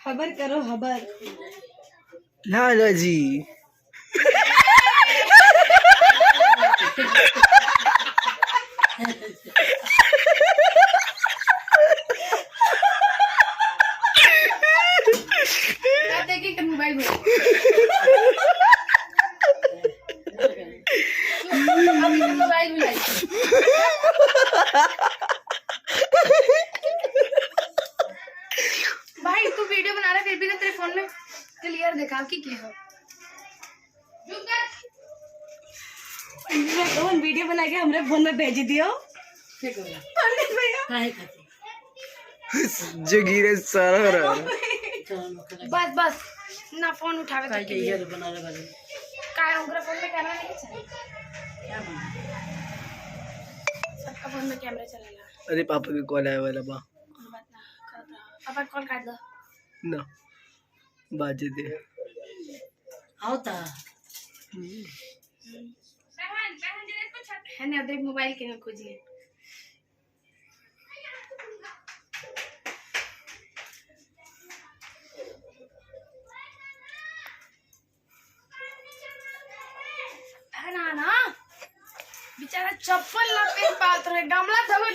खबर करो खबर लाला जी देखिए मोबाइल में मोबाइल में भाई तू वीडियो बना रहा है फिर भी ना तेरे फोन में क्लियर दिखा कि क्या हो कौन वीडियो बना के हमरे फोन में भेज दियो जगीरे सारा रहा बस बस ना फोन उठावे तो क्लियर बना ले वाले काय हमरा फोन में कैमरा नहीं चलेगा सबका फोन में कैमरा चलेगा अरे पापा के कॉल आया वाला बा पापा कॉल काट दो ना बाजे दे आवता है ना देख मोबाइल के खोजिए ना बेचारा चप्पल ना पहन पात रहे गमला धोवे